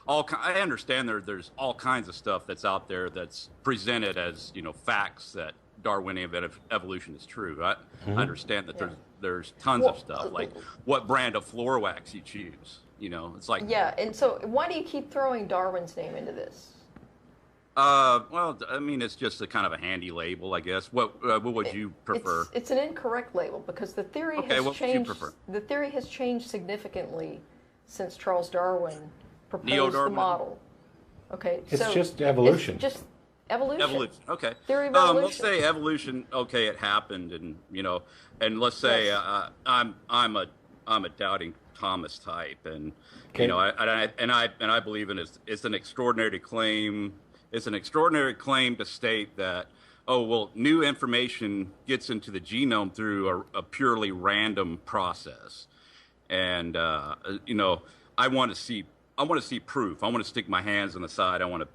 I understand there's all kinds of stuff that's out there that's presented as, facts that Darwinian evolution is true. I understand that there's tons of stuff, like what brand of floor wax you choose. It's like... Yeah, and so why do you keep throwing Darwin's name into this? Well, I mean, it's just a kind of a handy label, I guess. What would you prefer? It's an incorrect label because the theory has what changed. would you prefer? The theory has changed significantly since Charles Darwin proposed the Neo-Darwin? model. Okay, It's just evolution. It's just evolution. Evolution. Okay. Theory of evolution. Let's say evolution. Okay, it happened, and let's say Yes. I'm a doubting Thomas type, and Okay. I believe in it's an extraordinary claim. It's an extraordinary claim to state that, new information gets into the genome through a purely random process, and I want to see proof. I want to stick my hands on the side. I want to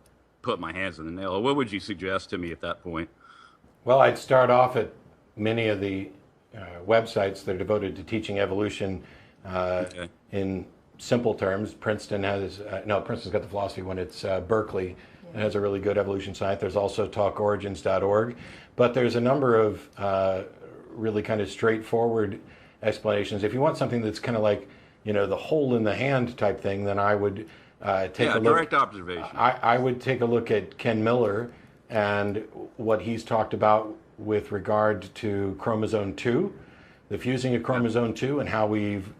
put my hands in the nail. What would you suggest to me at that point? Well, I'd start off at many of the websites that are devoted to teaching evolution in simple terms. Princeton's got the philosophy one. It's Berkeley. It has a really good evolution site. There's also talkorigins.org. But there's a number of really kind of straightforward explanations. If you want something that's kind of like, the hole in the hand type thing, then I would take a look. Direct observation. I would take a look at Ken Miller and what he's talked about with regard to chromosome 2, the fusing of chromosome 2, and how we've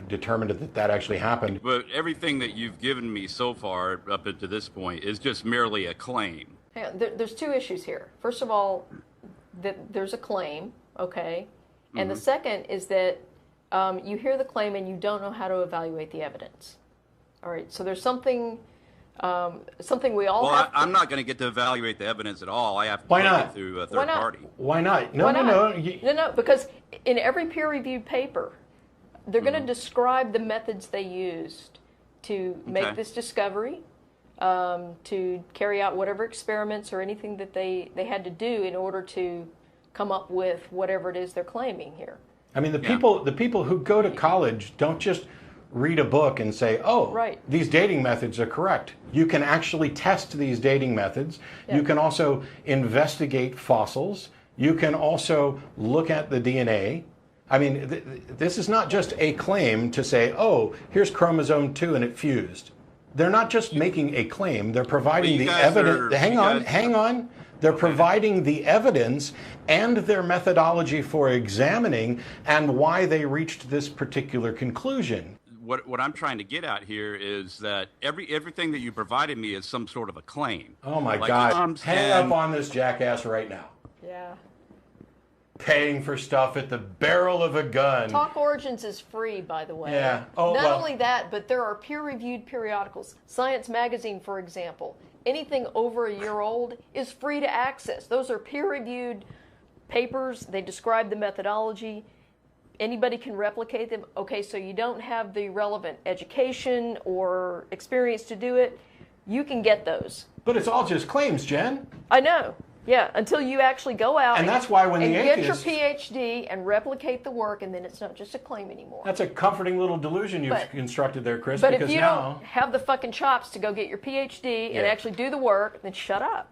determined that actually happened. But everything that you've given me so far up to this point is just merely a claim. There's two issues here. First of all, that there's a claim, okay? And the second is that you hear the claim and you don't know how to evaluate the evidence. All right, so there's something we all have to... I'm not going to get to evaluate the evidence at all. I have to Why take not? it through a third party. Why not? No, because in every peer-reviewed paper, they're going to describe the methods they used to make this discovery, to carry out whatever experiments or anything that they had to do in order to come up with whatever it is they're claiming here. I mean, the people who go to college don't just read a book and say, these dating methods are correct. You can actually test these dating methods. Yeah. You can also investigate fossils. You can also look at the DNA. I mean, this is not just a claim to say, here's chromosome 2 and it fused. They're not just making a claim. They're providing the evidence. Hang on. They're providing the evidence and their methodology for examining and why they reached this particular conclusion. What I'm trying to get at here is that everything that you provided me is some sort of a claim. Oh my God. Hang up on this jackass right now. Yeah. Paying for stuff at the barrel of a gun. Talk Origins is free, by the way. Yeah. Not only that, but there are peer-reviewed periodicals. Science Magazine, for example. Anything over a year old is free to access. Those are peer-reviewed papers. They describe the methodology. Anybody can replicate them. Okay, so you don't have the relevant education or experience to do it. You can get those. But it's all just claims, Jen. I know. Yeah, until you actually go out and that's why when the atheists get your PhD and replicate the work, and then it's not just a claim anymore. That's a comforting little delusion you've constructed there, Chris. But if you don't have the fucking chops to go get your PhD and actually do the work, then shut up.